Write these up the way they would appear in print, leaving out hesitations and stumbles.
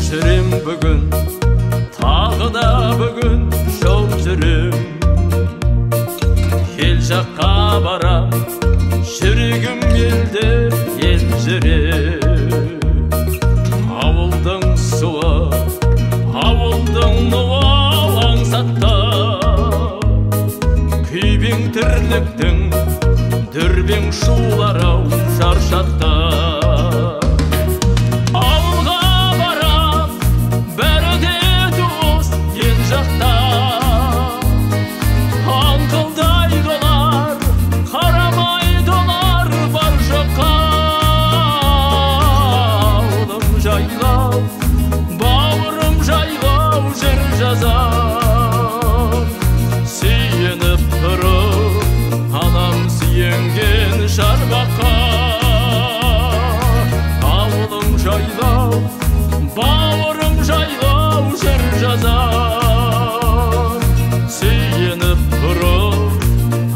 жүрем бүгін, тағы да бүгін жол жүрем. Ел жаққа барам, жүрегім елдер ел жүрем. Ауылдың суы, ауылдың нуы аңсатта, күйбең тірліктің дүрбең шулары шаршатта. Сүйеніп тұрып, анам сүйенген шарбаққа. Ауылым жайлау, бауырым жайлау жыр жазам. Сүйеніп тұрып,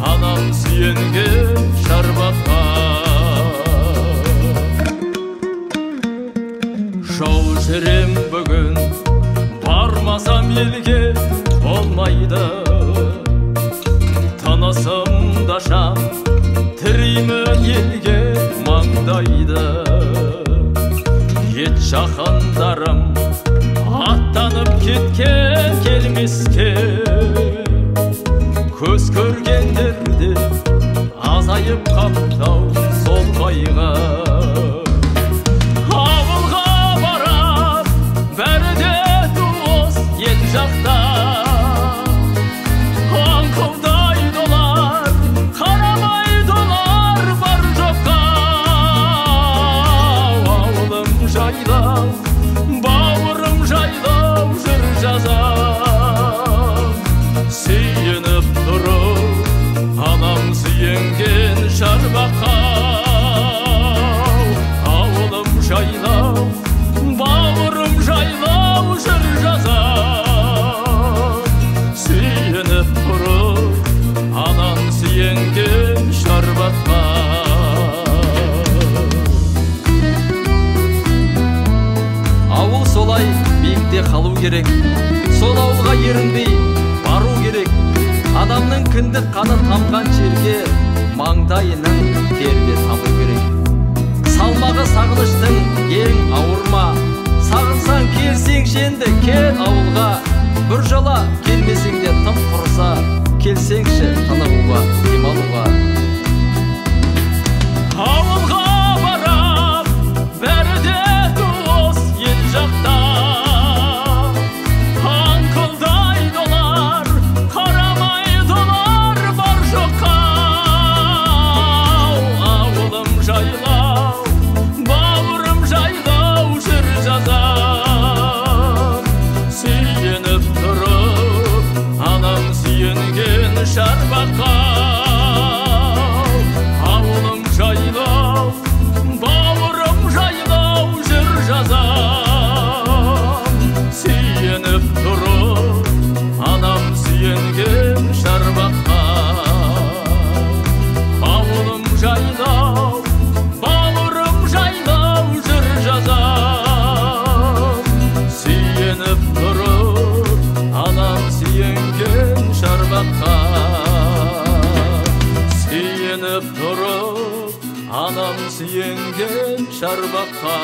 анам сүйенген шарбаққа. Жол жүрем бүгін, бармасам елге болмайды. Тынысымда жан, тіреймін елге маңдайды. Ет жақындарым аттанып кеткен келмеске. Көз көргендерде азайып қаптау сол қайға. Жақта аңқылдай долар, қарамай долар бар жоққа. Ауылым жайлау, бауырым жайлау жыр жазам. Сүйеніп тұрып, анам сүйенген шарбаққа. Ауылым жайлау, бауырым жайлау жыр жазам. Сүйенген шарбаққа. Ауыл солай биікте қалу керек, сол ауылға ерінбей бару керек. Адамның кіндік қаны тамған жерге маңдайының терде табу керек. Салмағы сағыныштың ең ауырма, сағынсаң келсеңші енді кел ауылға. Біржола келмесең де тым құрыса, келсеңші тынығуға, демалуға. Ауылға барам, бәрі де туыс ел жақта. Аңқылдай долар, қарамай долар бар жоққа. Ауылым жайлау, бауырым жайлау жыр жазам. Сүйеніп тұрып, анам сүйенген шарбаққа. Ауылым жайлау, бауырым жайлау жыр жазам. Сүйеніп тұрып, анам сүйенген шарбаққа. Ауылым жайлау, бауырым жайлау жыр жазам. Сүйеніп тұрып, анам сүйенген шарбаққа. Сүйеніп тұрып, анам сүйенген шарбаққа.